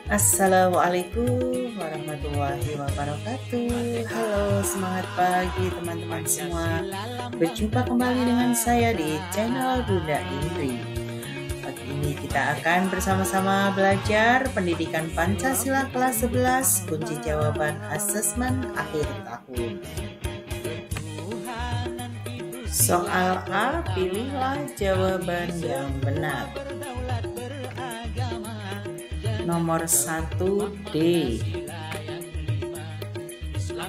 Assalamualaikum warahmatullahi wabarakatuh. Halo, semangat pagi teman-teman semua. Berjumpa kembali dengan saya di channel Bunda Indri. Pagi ini kita akan bersama-sama belajar pendidikan Pancasila kelas 11, kunci jawaban asesmen akhir tahun. Soal A, pilihlah jawaban yang benar. Nomor 1D.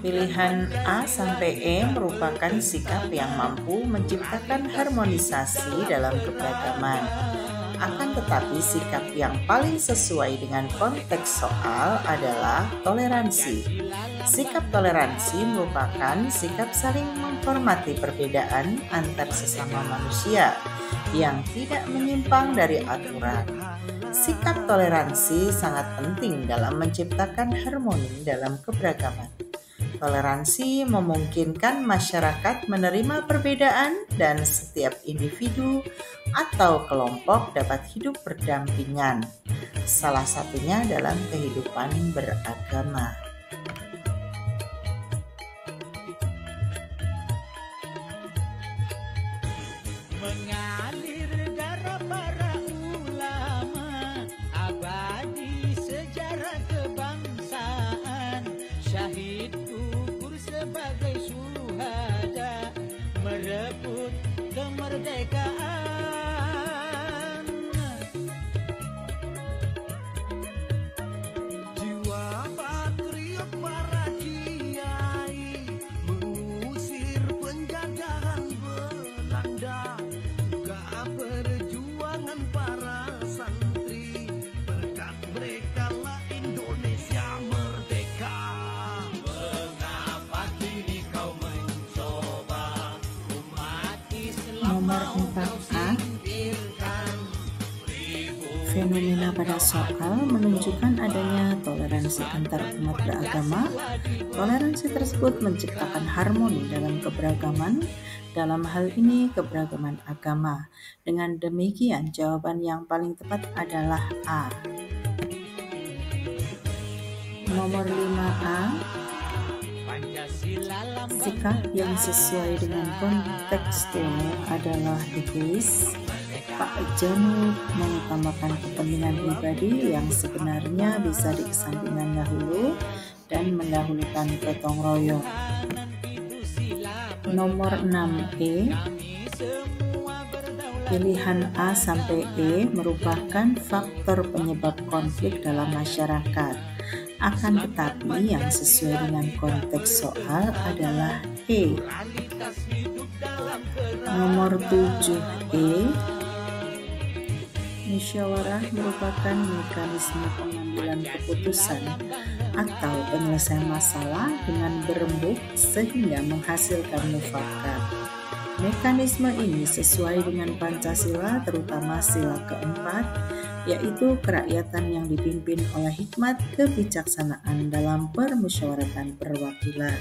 Pilihan A sampai E merupakan sikap yang mampu menciptakan harmonisasi dalam keberagaman. Akan tetapi sikap yang paling sesuai dengan konteks soal adalah toleransi. Sikap toleransi merupakan sikap saling menghormati perbedaan antar sesama manusia yang tidak menyimpang dari aturan. Sikap toleransi sangat penting dalam menciptakan harmoni dalam keberagaman. Toleransi memungkinkan masyarakat menerima perbedaan dan setiap individu atau kelompok dapat hidup berdampingan, salah satunya dalam kehidupan beragama. Mengalir darah para ulama, abadi sejarah kebangsaan, syahid gugur sebagai syuhada, merebut kemerdekaan. Jiwa patriot para kiai mengusir penjajahan Belanda, perjuangan para santri, berkat mereka lah Indonesia merdeka. Mengapa kini kau mencoba umat Islam? Nomor 4A. Fenomena pada soal menunjukkan adanya toleransi antar umat beragama. Toleransi tersebut menciptakan harmoni dalam keberagaman, dalam hal ini keberagaman agama. Dengan demikian, jawaban yang paling tepat adalah A. Nomor 5A. Sikap yang sesuai dengan konteks tone adalah egois. Pak Janur mengutamakan kepentingan pribadi yang sebenarnya bisa dikesampingkan dahulu dan mendahulukan gotong royong. Nomor 6E. Pilihan A sampai E merupakan faktor penyebab konflik dalam masyarakat. Akan tetapi yang sesuai dengan konteks soal adalah E. Nomor 7E. Musyawarah merupakan mekanisme pengambilan keputusan atau penyelesaian masalah dengan berembuk sehingga menghasilkan mufakat. Mekanisme ini sesuai dengan Pancasila, terutama sila keempat, yaitu kerakyatan yang dipimpin oleh hikmat kebijaksanaan dalam permusyawaratan perwakilan.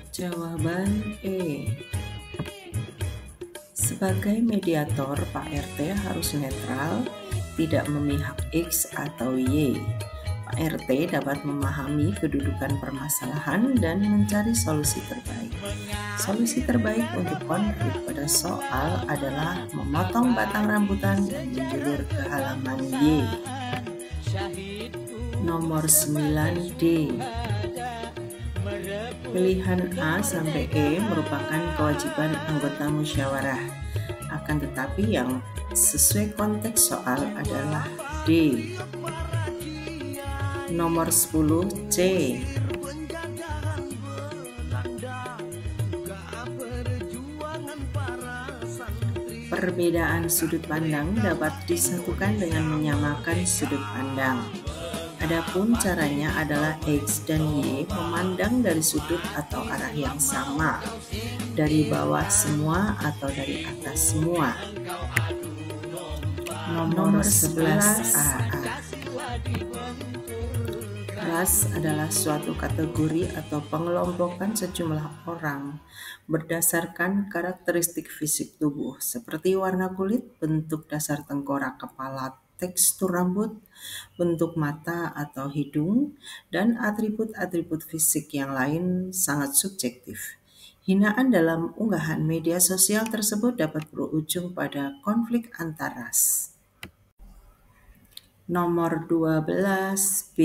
Jawaban E. Sebagai mediator, Pak RT harus netral, tidak memihak X atau Y. Pak RT dapat memahami kedudukan permasalahan dan mencari solusi terbaik. Solusi terbaik untuk konflik pada soal adalah memotong batang rambutan dan menjulur ke halaman Y. Nomor 9D. Pilihan A sampai E merupakan kewajiban anggota musyawarah. Akan tetapi yang sesuai konteks soal adalah D. Nomor 10C. Perbedaan sudut pandang dapat disatukan dengan menyamakan sudut pandang. Adapun caranya adalah X dan Y memandang dari sudut atau arah yang sama, dari bawah semua atau dari atas semua. Nomor 11A. Ras adalah suatu kategori atau pengelompokan sejumlah orang berdasarkan karakteristik fisik tubuh seperti warna kulit, bentuk dasar tengkorak, kepala, tekstur rambut, bentuk mata atau hidung, dan atribut-atribut fisik yang lain sangat subjektif. Hinaan dalam unggahan media sosial tersebut dapat berujung pada konflik antar ras. Nomor 12B.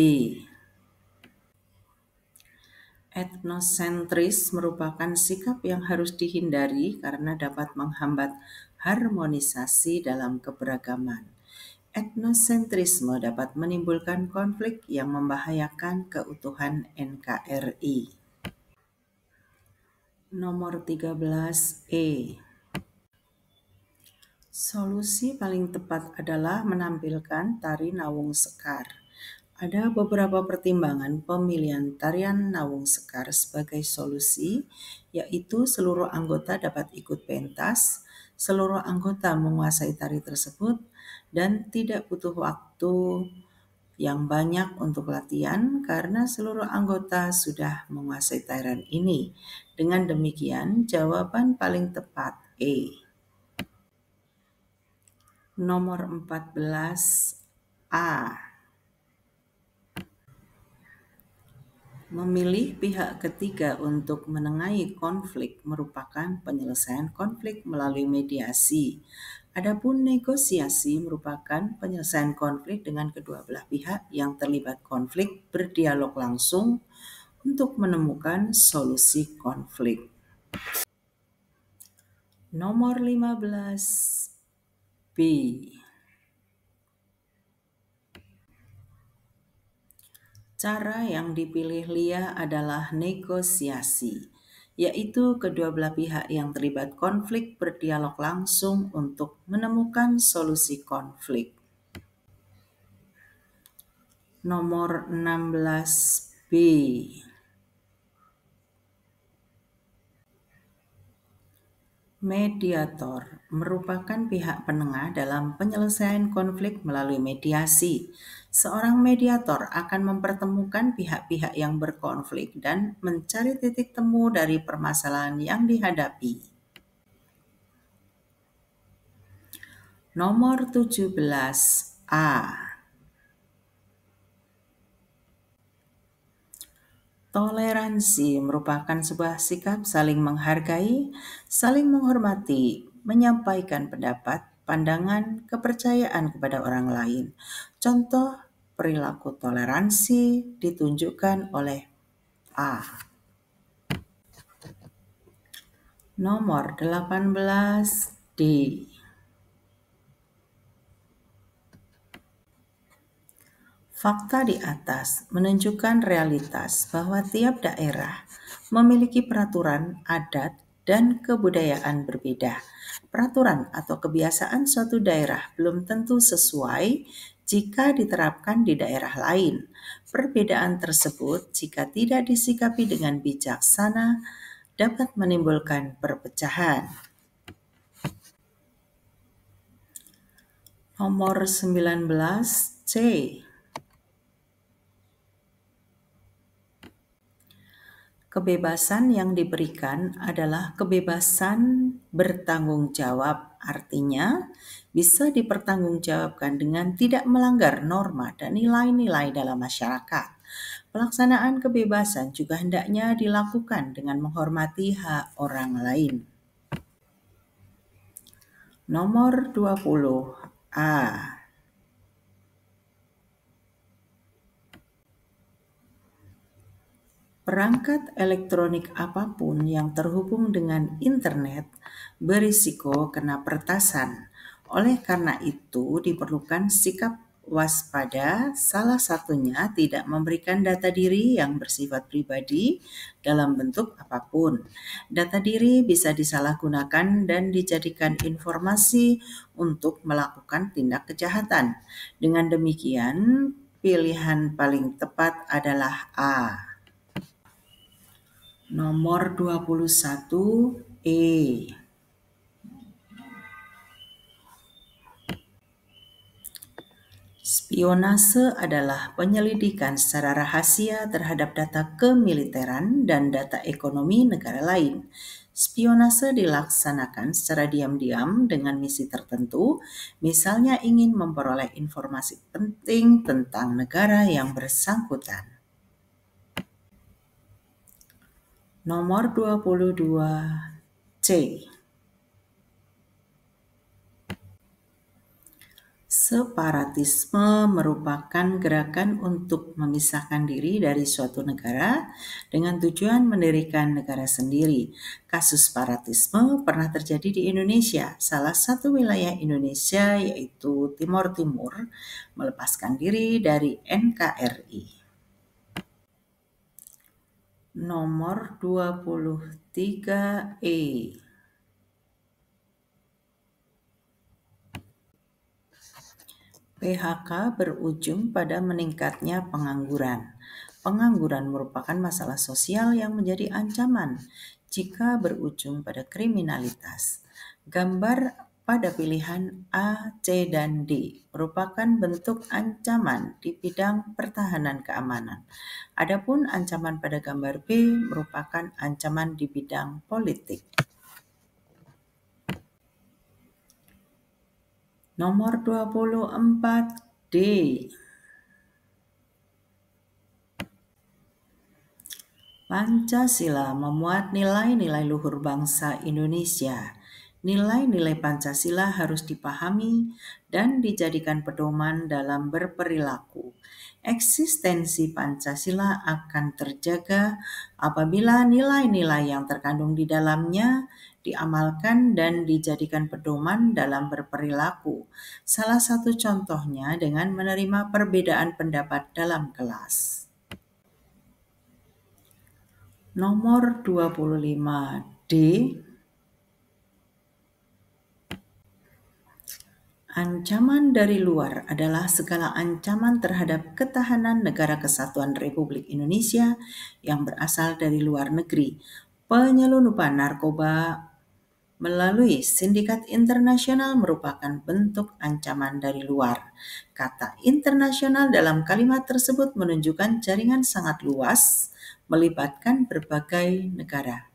Etnosentris merupakan sikap yang harus dihindari karena dapat menghambat harmonisasi dalam keberagaman. Etnosentrisme dapat menimbulkan konflik yang membahayakan keutuhan NKRI. Nomor 13E. Solusi paling tepat adalah menampilkan tari Nawung Sekar. Ada beberapa pertimbangan pemilihan tarian Nawung Sekar sebagai solusi, yaitu seluruh anggota dapat ikut pentas, seluruh anggota menguasai tari tersebut, dan tidak butuh waktu yang banyak untuk latihan karena seluruh anggota sudah menguasai tarian ini. Dengan demikian, jawaban paling tepat E. Nomor 14A. Memilih pihak ketiga untuk menengahi konflik merupakan penyelesaian konflik melalui mediasi. Adapun negosiasi merupakan penyelesaian konflik dengan kedua belah pihak yang terlibat konflik berdialog langsung untuk menemukan solusi konflik. Nomor 15B. Cara yang dipilih Lia adalah negosiasi, yaitu kedua belah pihak yang terlibat konflik berdialog langsung untuk menemukan solusi konflik. Nomor 16B. Mediator merupakan pihak penengah dalam penyelesaian konflik melalui mediasi. Seorang mediator akan mempertemukan pihak-pihak yang berkonflik dan mencari titik temu dari permasalahan yang dihadapi. Nomor 17A. Toleransi merupakan sebuah sikap saling menghargai, saling menghormati, menyampaikan pendapat, pandangan, kepercayaan kepada orang lain. Contoh perilaku toleransi ditunjukkan oleh A. Nomor 18D. Fakta di atas menunjukkan realitas bahwa tiap daerah memiliki peraturan, adat, dan kebudayaan berbeda. Peraturan atau kebiasaan suatu daerah belum tentu sesuai jika diterapkan di daerah lain. Perbedaan tersebut, jika tidak disikapi dengan bijaksana, dapat menimbulkan perpecahan. Nomor 19C. Kebebasan yang diberikan adalah kebebasan bertanggung jawab, artinya bisa dipertanggungjawabkan dengan tidak melanggar norma dan nilai-nilai dalam masyarakat. Pelaksanaan kebebasan juga hendaknya dilakukan dengan menghormati hak orang lain. Nomor 20A. Perangkat elektronik apapun yang terhubung dengan internet berisiko kena peretasan. Oleh karena itu diperlukan sikap waspada, salah satunya tidak memberikan data diri yang bersifat pribadi dalam bentuk apapun. Data diri bisa disalahgunakan dan dijadikan informasi untuk melakukan tindak kejahatan. Dengan demikian, pilihan paling tepat adalah A. Nomor 21E. Spionase adalah penyelidikan secara rahasia terhadap data kemiliteran dan data ekonomi negara lain. Spionase dilaksanakan secara diam-diam dengan misi tertentu, misalnya ingin memperoleh informasi penting tentang negara yang bersangkutan. Nomor 22C. Separatisme merupakan gerakan untuk memisahkan diri dari suatu negara dengan tujuan mendirikan negara sendiri. Kasus separatisme pernah terjadi di Indonesia. Salah satu wilayah Indonesia, yaitu Timor Timur, melepaskan diri dari NKRI. Nomor 23E. PHK berujung pada meningkatnya pengangguran. Pengangguran merupakan masalah sosial yang menjadi ancaman jika berujung pada kriminalitas. Gambar pada pilihan A, C, dan D merupakan bentuk ancaman di bidang pertahanan keamanan. Adapun ancaman pada gambar B merupakan ancaman di bidang politik. Nomor 24D. Pancasila memuat nilai-nilai luhur bangsa Indonesia. Nilai-nilai Pancasila harus dipahami dan dijadikan pedoman dalam berperilaku. Eksistensi Pancasila akan terjaga apabila nilai-nilai yang terkandung di dalamnya diamalkan dan dijadikan pedoman dalam berperilaku. Salah satu contohnya dengan menerima perbedaan pendapat dalam kelas. Nomor 25D. Ancaman dari luar adalah segala ancaman terhadap ketahanan Negara Kesatuan Republik Indonesia yang berasal dari luar negeri. Penyelundupan narkoba melalui sindikat internasional merupakan bentuk ancaman dari luar. Kata internasional dalam kalimat tersebut menunjukkan jaringan sangat luas, melibatkan berbagai negara.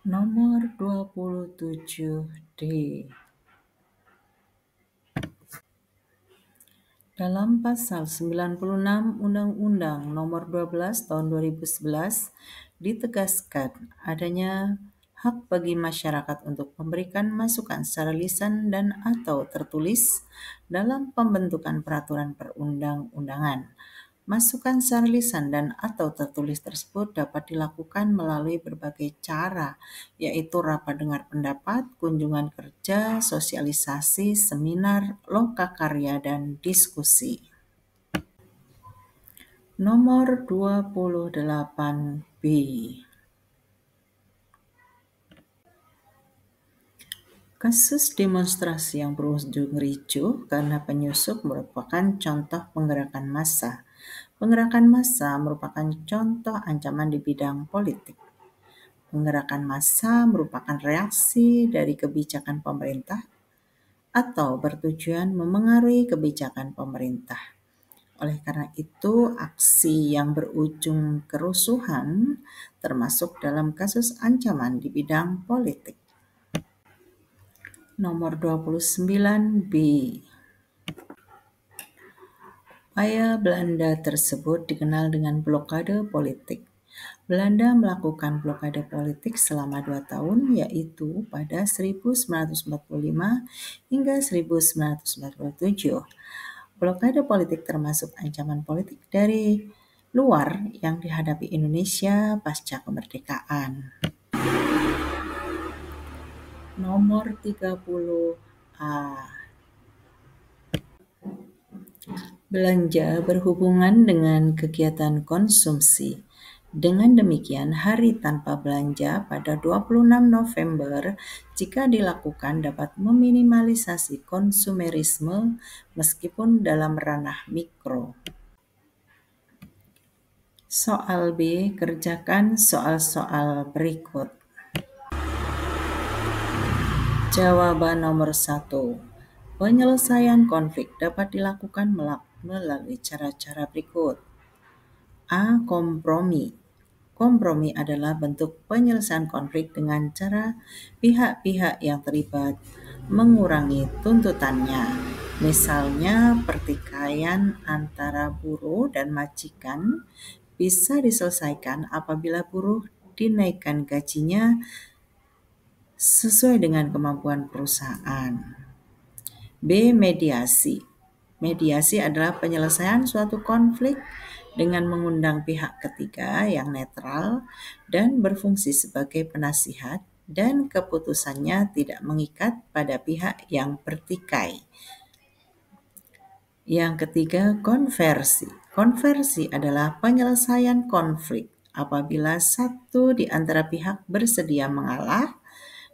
Nomor 27D. Dalam pasal 96 Undang-Undang Nomor 12 Tahun 2011 ditegaskan adanya hak bagi masyarakat untuk memberikan masukan secara lisan dan atau tertulis dalam pembentukan peraturan perundang-undangan. Masukan secara lisan dan atau tertulis tersebut dapat dilakukan melalui berbagai cara, yaitu rapat dengar pendapat, kunjungan kerja, sosialisasi, seminar, lokakarya, dan diskusi. Nomor 28B. Kasus demonstrasi yang berujung ricuh karena penyusup merupakan contoh penggerakan massa. Penggerakan massa merupakan contoh ancaman di bidang politik. Penggerakan massa merupakan reaksi dari kebijakan pemerintah atau bertujuan memengaruhi kebijakan pemerintah. Oleh karena itu, aksi yang berujung kerusuhan termasuk dalam kasus ancaman di bidang politik. Nomor 29B. Upaya Belanda tersebut dikenal dengan blokade politik. Belanda melakukan blokade politik selama 2 tahun, yaitu pada 1945 hingga 1947. Blokade politik termasuk ancaman politik dari luar yang dihadapi Indonesia pasca kemerdekaan. Nomor 30A. Belanja berhubungan dengan kegiatan konsumsi. Dengan demikian, hari tanpa belanja pada 26 November jika dilakukan dapat meminimalisasi konsumerisme meskipun dalam ranah mikro. Soal B, kerjakan soal-soal berikut. Jawaban nomor 1. Penyelesaian konflik dapat dilakukan melalui cara-cara berikut. A. Kompromi. Kompromi adalah bentuk penyelesaian konflik dengan cara pihak-pihak yang terlibat mengurangi tuntutannya. Misalnya, pertikaian antara buruh dan majikan bisa diselesaikan apabila buruh dinaikkan gajinya sesuai dengan kemampuan perusahaan. B. Mediasi. Mediasi adalah penyelesaian suatu konflik dengan mengundang pihak ketiga yang netral dan berfungsi sebagai penasihat, dan keputusannya tidak mengikat pada pihak yang bertikai. Yang ketiga, konversi. Konversi adalah penyelesaian konflik apabila satu di antara pihak bersedia mengalah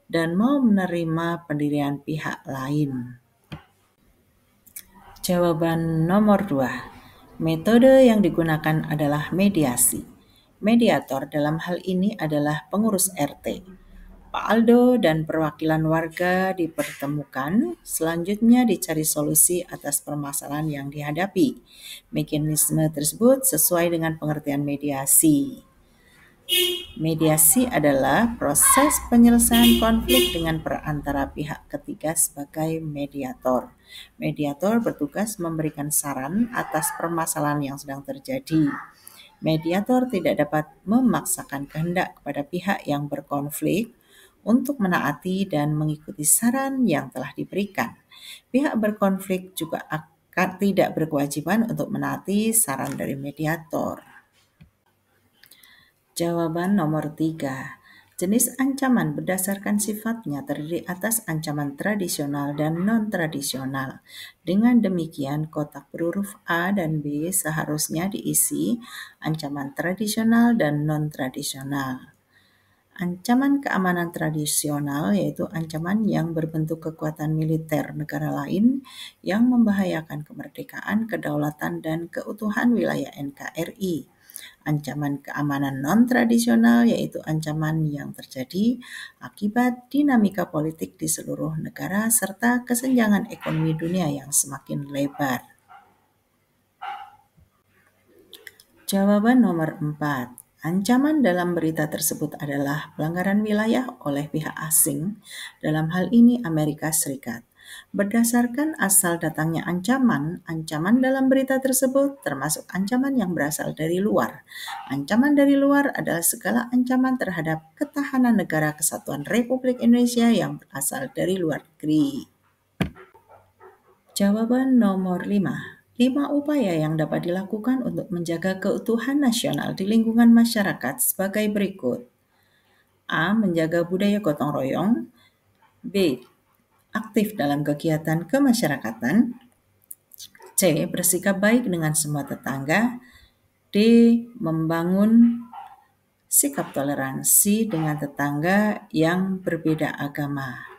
dan mau menerima pendirian pihak lain. Jawaban nomor 2. Metode yang digunakan adalah mediasi. Mediator dalam hal ini adalah pengurus RT. Pak Aldo dan perwakilan warga dipertemukan, selanjutnya dicari solusi atas permasalahan yang dihadapi. Mekanisme tersebut sesuai dengan pengertian mediasi. Mediasi adalah proses penyelesaian konflik dengan perantara pihak ketiga sebagai mediator. Mediator bertugas memberikan saran atas permasalahan yang sedang terjadi. Mediator tidak dapat memaksakan kehendak kepada pihak yang berkonflik untuk menaati dan mengikuti saran yang telah diberikan. Pihak berkonflik juga akan tidak berkewajiban untuk menaati saran dari mediator. Jawaban nomor 3. Jenis ancaman berdasarkan sifatnya terdiri atas ancaman tradisional dan non-tradisional. Dengan demikian, kotak berhuruf A dan B seharusnya diisi ancaman tradisional dan non-tradisional. Ancaman keamanan tradisional yaitu ancaman yang berbentuk kekuatan militer negara lain yang membahayakan kemerdekaan, kedaulatan, dan keutuhan wilayah NKRI. Ancaman keamanan non-tradisional yaitu ancaman yang terjadi akibat dinamika politik di seluruh negara serta kesenjangan ekonomi dunia yang semakin lebar. Jawaban nomor 4. Ancaman dalam berita tersebut adalah pelanggaran wilayah oleh pihak asing, dalam hal ini Amerika Serikat. Berdasarkan asal datangnya ancaman dalam berita tersebut termasuk ancaman yang berasal dari luar. Ancaman dari luar adalah segala ancaman terhadap ketahanan negara kesatuan Republik Indonesia yang berasal dari luar negeri. Jawaban nomor 5. 5 upaya yang dapat dilakukan untuk menjaga keutuhan nasional di lingkungan masyarakat sebagai berikut. A. Menjaga budaya gotong royong. B. Aktif dalam kegiatan kemasyarakatan. C. Bersikap baik dengan semua tetangga. D. Membangun sikap toleransi dengan tetangga yang berbeda agama.